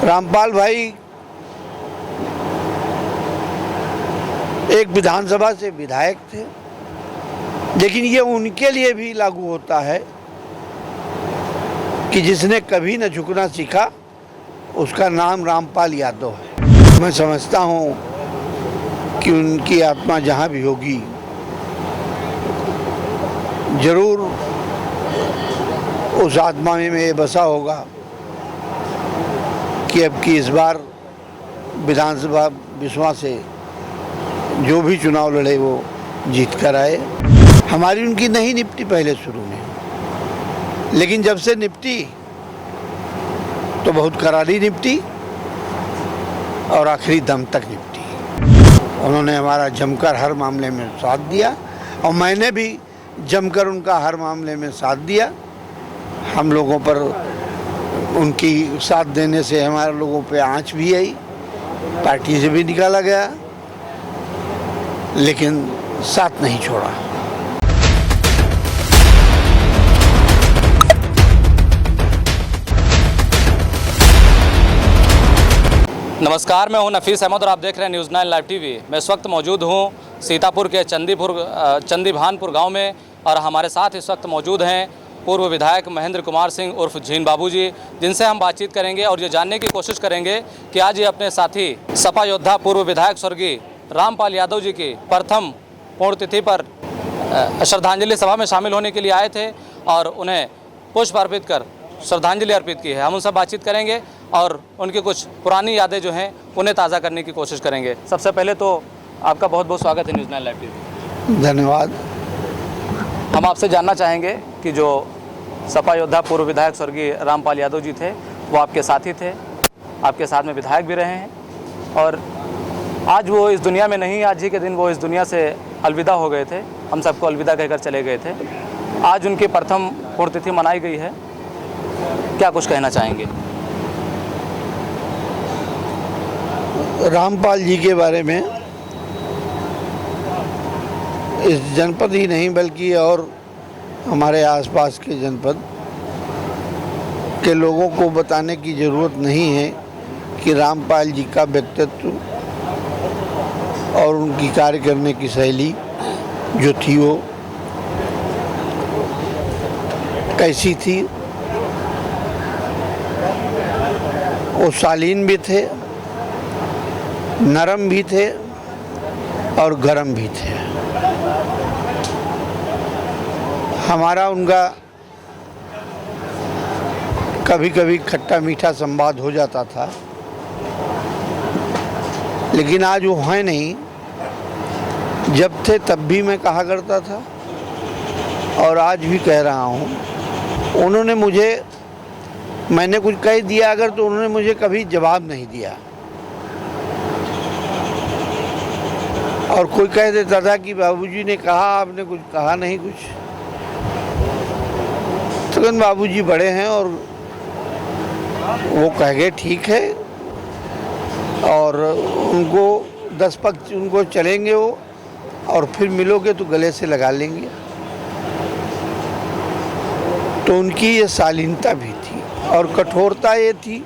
रामपाल भाई एक विधानसभा से विधायक थे, लेकिन ये उनके लिए भी लागू होता है कि जिसने कभी न झुकना सीखा उसका नाम रामपाल यादव है। मैं समझता हूँ कि उनकी आत्मा जहाँ भी होगी जरूर उस आत्मा में ये बसा होगा कि अब की इस बार विधानसभा बिस्वा से जो भी चुनाव लड़े वो जीत कर आए। हमारी उनकी नहीं निपटी पहले शुरू में, लेकिन जब से निपटी तो बहुत करारी निपटी और आखिरी दम तक निपटी। उन्होंने हमारा जमकर हर मामले में साथ दिया और मैंने भी जमकर उनका हर मामले में साथ दिया। हम लोगों पर उनकी साथ देने से हमारे लोगों पे आंच भी आई, पार्टी से भी निकाला गया, लेकिन साथ नहीं छोड़ा। नमस्कार, मैं हूं नफीस अहमद और आप देख रहे हैं न्यूज़ 9 लाइव टीवी। मैं इस वक्त मौजूद हूं सीतापुर के चंदीभानपुर गांव में और हमारे साथ इस वक्त मौजूद हैं पूर्व विधायक महेंद्र कुमार सिंह उर्फ झीन बाबू जी, जिनसे हम बातचीत करेंगे और ये जानने की कोशिश करेंगे कि आज ये अपने साथी सपा योद्धा पूर्व विधायक स्वर्गीय रामपाल यादव जी की प्रथम पुण्यतिथि पर श्रद्धांजलि सभा में शामिल होने के लिए आए थे और उन्हें पुष्प अर्पित कर श्रद्धांजलि अर्पित की है। हम उनसे बातचीत करेंगे और उनकी कुछ पुरानी यादें जो हैं उन्हें ताज़ा करने की कोशिश करेंगे। सबसे पहले तो आपका बहुत बहुत स्वागत है न्यूज़ 9 लाइव टीवी। धन्यवाद। हम आपसे जानना चाहेंगे कि जो सपा योद्धा पूर्व विधायक स्वर्गीय रामपाल यादव जी थे वो आपके साथी थे, आपके साथ में विधायक भी रहे हैं और आज वो इस दुनिया में नहीं, आज ही के दिन वो इस दुनिया से अलविदा हो गए थे, हम सबको अलविदा कहकर चले गए थे। आज उनकी प्रथम पुण्यतिथि मनाई गई है, क्या कुछ कहना चाहेंगे? रामपाल जी के बारे में इस जनपद ही नहीं बल्कि और हमारे आसपास के जनपद के लोगों को बताने की ज़रूरत नहीं है कि रामपाल जी का व्यक्तित्व और उनकी कार्य करने की शैली जो थी वो कैसी थी। वो शालीन भी थे, नरम भी थे और गरम भी थे। हमारा उनका कभी कभी खट्टा मीठा संवाद हो जाता था, लेकिन आज वो है नहीं। जब थे तब भी मैं कहा करता था और आज भी कह रहा हूँ। उन्होंने मैंने कुछ कह दिया अगर तो उन्होंने मुझे कभी जवाब नहीं दिया और कोई कह देता था कि बाबूजी ने कहा, आपने कुछ कहा नहीं कुछ। तो बाबूजी बड़े हैं और वो कह गए ठीक है और उनको 10 पग उनको चलेंगे वो और फिर मिलोगे तो गले से लगा लेंगे। तो उनकी ये शालीनता भी थी और कठोरता ये थी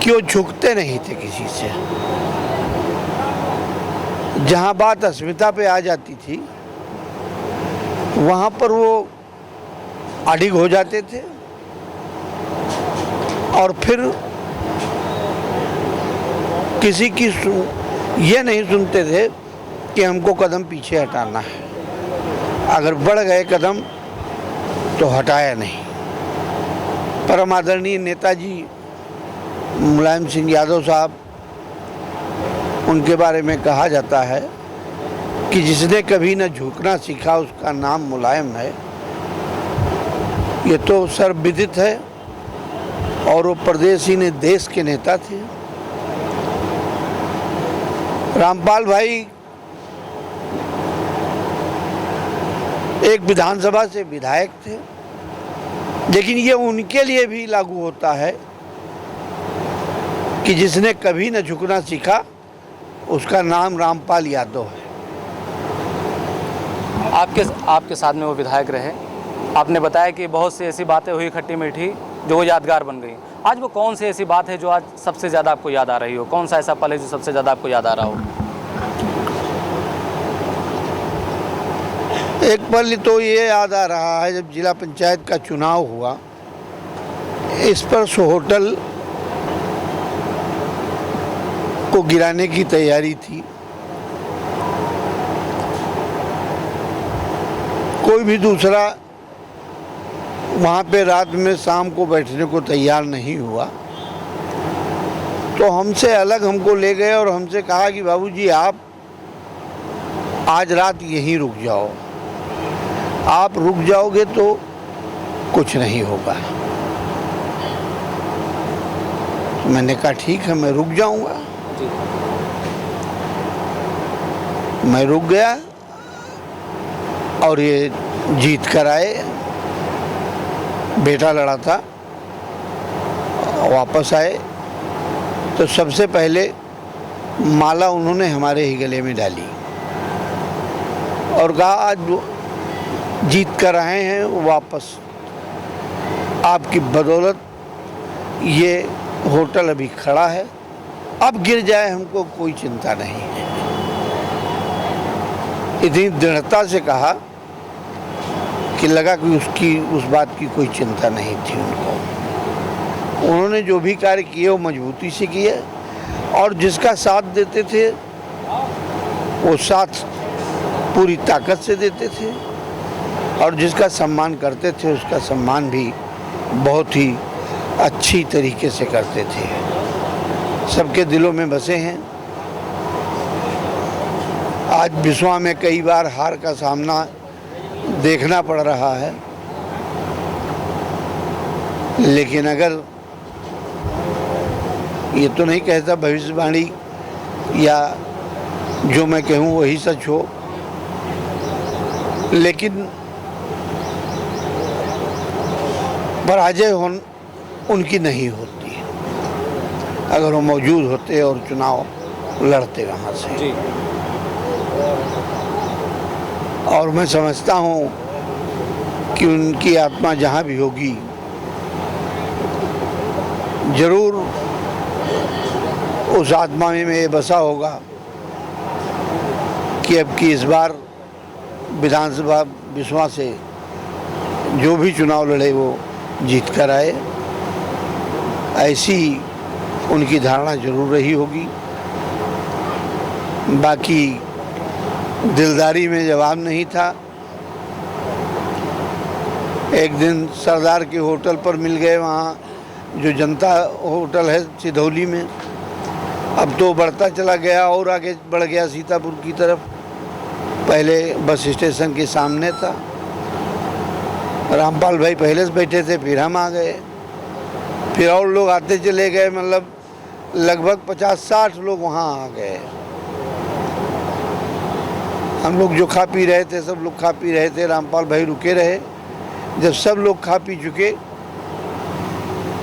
कि वो झुकते नहीं थे किसी से। जहाँ बात अस्मिता पे आ जाती थी वहाँ पर वो अडिग हो जाते थे और फिर किसी की ये नहीं सुनते थे कि हमको कदम पीछे हटाना है। अगर बढ़ गए कदम तो हटाया नहीं। परम आदरणीय नेताजी मुलायम सिंह यादव साहब, उनके बारे में कहा जाता है कि जिसने कभी न झुकना सीखा उसका नाम मुलायम है। ये तो सर्वविदित है और वो प्रदेश ही ने देश के नेता थे। रामपाल भाई एक विधानसभा से विधायक थे, लेकिन ये उनके लिए भी लागू होता है कि जिसने कभी न झुकना सीखा उसका नाम रामपाल यादव है। आपके साथ में वो विधायक रहे, आपने बताया कि बहुत सी ऐसी बातें हुई खट्टी मीठी जो वो यादगार बन गई। आज वो कौन सी ऐसी बात है जो आज सबसे ज़्यादा आपको याद आ रही हो? कौन सा ऐसा पल है जो सबसे ज़्यादा आपको याद आ रहा हो? एक पल तो ये याद आ रहा है, जब जिला पंचायत का चुनाव हुआ, इस पर होटल को गिराने की तैयारी थी। कोई भी दूसरा वहाँ पे रात में शाम को बैठने को तैयार नहीं हुआ, तो हमसे अलग हमको ले गए और हमसे कहा कि बाबूजी आप आज रात यहीं रुक जाओ, आप रुक जाओगे तो कुछ नहीं होगा। मैंने कहा ठीक है, मैं रुक जाऊंगा। मैं रुक गया और ये जीत कर आए। बेटा लड़ा था, वापस आए तो सबसे पहले माला उन्होंने हमारे ही गले में डाली और कहा आज जीत कर आए हैं वापस, आपकी बदौलत ये होटल अभी खड़ा है, अब गिर जाए हमको कोई चिंता नहीं है। इतनी दृढ़ता से कहा कि लगा कि उस बात की कोई चिंता नहीं थी उनको। उन्होंने जो भी कार्य किए वो मजबूती से किए और जिसका साथ देते थे वो साथ पूरी ताकत से देते थे और जिसका सम्मान करते थे उसका सम्मान भी बहुत ही अच्छी तरीके से करते थे। सबके दिलों में बसे हैं। आज बिस्वा में कई बार हार का सामना देखना पड़ रहा है, लेकिन अगर ये तो नहीं कहता भविष्यवाणी या जो मैं कहूँ वही सच हो, लेकिन पराजय उनकी नहीं होती है अगर वो मौजूद होते और चुनाव लड़ते वहाँ से। जी। और मैं समझता हूँ कि उनकी आत्मा जहाँ भी होगी जरूर उस आत्मा में ये बसा होगा कि अब की इस बार विधानसभा बिस्वा से जो भी चुनाव लड़े वो जीत कर आए। ऐसी उनकी धारणा जरूर रही होगी। बाकी दिलदारी में जवाब नहीं था। एक दिन सरदार के होटल पर मिल गए, वहाँ जो जनता होटल है सिधौली में, अब तो बढ़ता चला गया और आगे बढ़ गया सीतापुर की तरफ। पहले बस स्टेशन के सामने था। रामपाल भाई पहले से बैठे थे, फिर हम आ गए, फिर और लोग आते चले गए, मतलब लगभग 50-60 लोग वहाँ आ गए। हम लोग जो खा पी रहे थे सब लोग खा पी रहे थे, रामपाल भाई रुके रहे। जब सब लोग खा पी चुके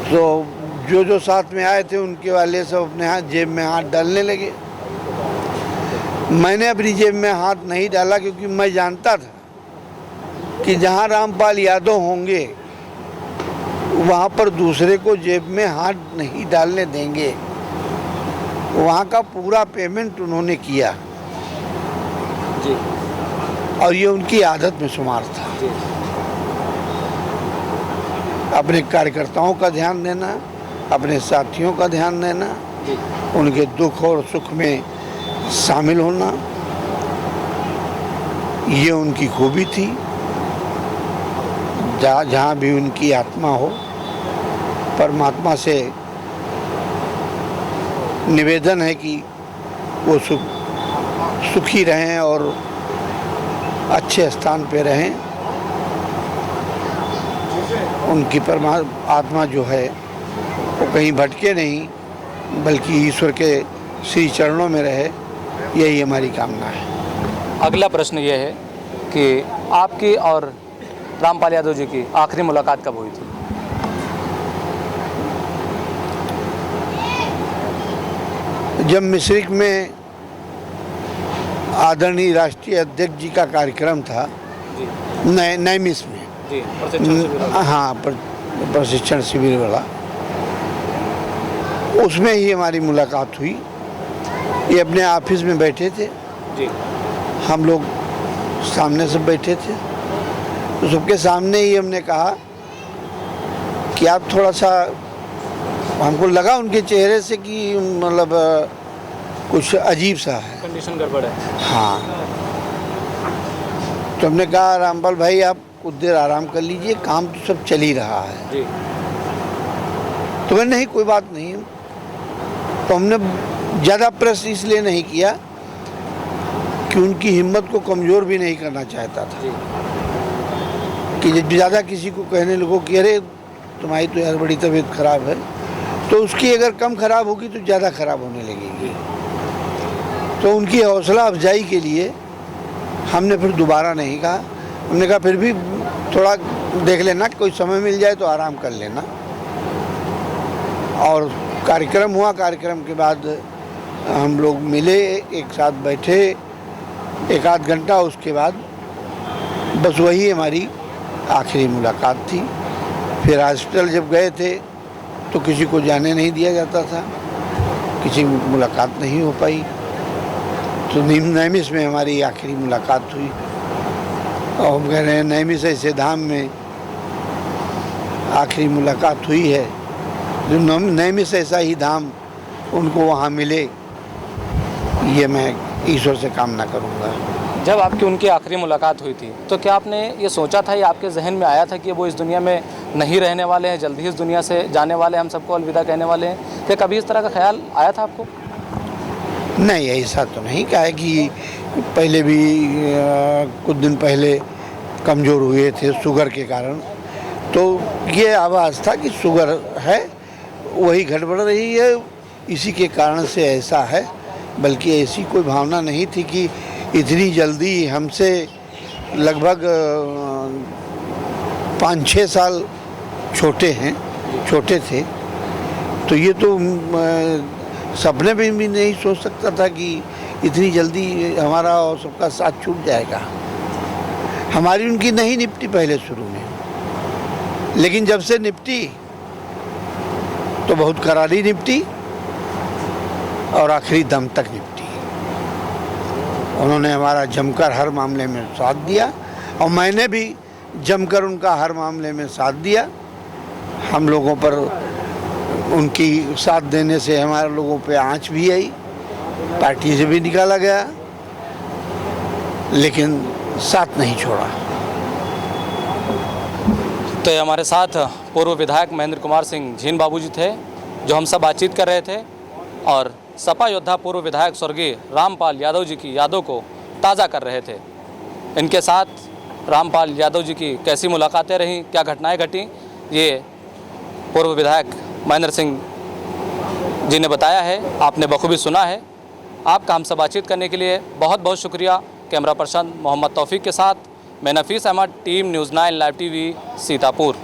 तो जो साथ में आए थे उनके वाले सब अपने हाथ जेब में हाथ डालने लगे। मैंने अपनी जेब में हाथ नहीं डाला क्योंकि मैं जानता था कि जहाँ रामपाल यादव होंगे वहाँ पर दूसरे को जेब में हाथ नहीं डालने देंगे। वहाँ का पूरा पेमेंट उन्होंने किया जी। और ये उनकी आदत में शुमार था। अपने कार्यकर्ताओं का ध्यान देना, अपने साथियों का ध्यान देना, उनके दुख और सुख में शामिल होना, ये उनकी खूबी थी। जहाँ भी उनकी आत्मा हो, परमात्मा से निवेदन है कि वो सुखी रहें और अच्छे स्थान पे रहें। उनकी आत्मा जो है वो कहीं भटके नहीं, बल्कि ईश्वर के श्री चरणों में रहे, यही हमारी कामना है। अगला प्रश्न ये है कि आपकी और रामपाल यादव जी की आखिरी मुलाकात कब हुई थी? जब मिश्रिक में आदरणीय राष्ट्रीय अध्यक्ष जी का कार्यक्रम था नए मिस में, जी, प्रशिक्षण शिविर। हाँ, प्रशिक्षण शिविर वाला, उसमें ही हमारी मुलाकात हुई। ये अपने ऑफिस में बैठे थे जी। हम लोग सामने सब बैठे थे, तो सबके सामने ही हमने कहा कि आप थोड़ा सा, हमको लगा उनके चेहरे से कि मतलब कुछ अजीब सा है, कंडीशन गड़बड़ है। हाँ। तो हमने कहा रामपाल भाई आप कुछ देर आराम कर लीजिए, काम तो सब चल ही रहा है। जी। तो मैंने नहीं कोई बात नहीं। तो हमने ज़्यादा प्रेस इसलिए नहीं किया कि उनकी हिम्मत को कमज़ोर भी नहीं करना चाहता था जी। कि जब ज़्यादा किसी को कहने लगो कि अरे तुम्हारी तो यार बड़ी तबीयत ख़राब है, तो उसकी अगर कम ख़राब होगी तो ज़्यादा ख़राब होने लगेगी। तो उनकी हौसला अफजाई के लिए हमने फिर दोबारा नहीं कहा। हमने कहा फिर भी थोड़ा देख लेना, कोई समय मिल जाए तो आराम कर लेना। और कार्यक्रम हुआ, कार्यक्रम के बाद हम लोग मिले, एक साथ बैठे एक आध घंटा, उसके बाद बस वही हमारी आखिरी मुलाकात थी। फिर हॉस्पिटल जब गए थे तो किसी को जाने नहीं दिया जाता था, किसी की मुलाकात नहीं हो पाई। तो नैमिष में हमारी आखिरी मुलाकात हुई। और हम कह रहे हैं नैमिष ऐसे धाम में आखिरी मुलाकात हुई है, जो नैमिष ऐसा ही धाम उनको वहाँ मिले, ये मैं ईश्वर से कामना करूँगा। जब आपकी उनकी आखिरी मुलाकात हुई थी तो क्या आपने ये सोचा था या आपके जहन में आया था कि वो इस दुनिया में नहीं रहने वाले हैं, जल्दी ही इस दुनिया से जाने वाले हैं, हम सबको अलविदा कहने वाले हैं? क्या कभी इस तरह का ख्याल आया था आपको? नहीं, ऐसा तो नहीं कहा है कि पहले भी कुछ दिन पहले कमज़ोर हुए थे शुगर के कारण, तो ये आवाज़ था कि शुगर है, वही गड़बड़ रही है, इसी के कारण से ऐसा है। बल्कि ऐसी कोई भावना नहीं थी कि इतनी जल्दी हमसे लगभग 5-6 साल छोटे थे। तो ये तो सपने में भी नहीं सोच सकता था कि इतनी जल्दी हमारा और सबका साथ छूट जाएगा। हमारी उनकी नहीं निपटी पहले शुरू में, लेकिन जब से निपटी तो बहुत करारी निपटी और आखिरी दम तक निपटी। उन्होंने हमारा जमकर हर मामले में साथ दिया और मैंने भी जमकर उनका हर मामले में साथ दिया। हम लोगों पर उनकी साथ देने से हमारे लोगों पे आंच भी आई, पार्टी से भी निकाला गया, लेकिन साथ नहीं छोड़ा। तो ये हमारे साथ पूर्व विधायक महेंद्र कुमार सिंह झीन बाबू जी थे, जो हम सब बातचीत कर रहे थे और सपा योद्धा पूर्व विधायक स्वर्गीय रामपाल यादव जी की यादों को ताज़ा कर रहे थे। इनके साथ रामपाल यादव जी की कैसी मुलाकातें रहीं, क्या घटनाएं घटीं, ये पूर्व विधायक महेंद्र सिंह जी ने बताया है, आपने बखूबी सुना है। आपका हमसे बातचीत करने के लिए बहुत बहुत शुक्रिया। कैमरा पर्सन मोहम्मद तौफीक के साथ मैं Nafees Ahmad, team news 9 live TV, Sitapur.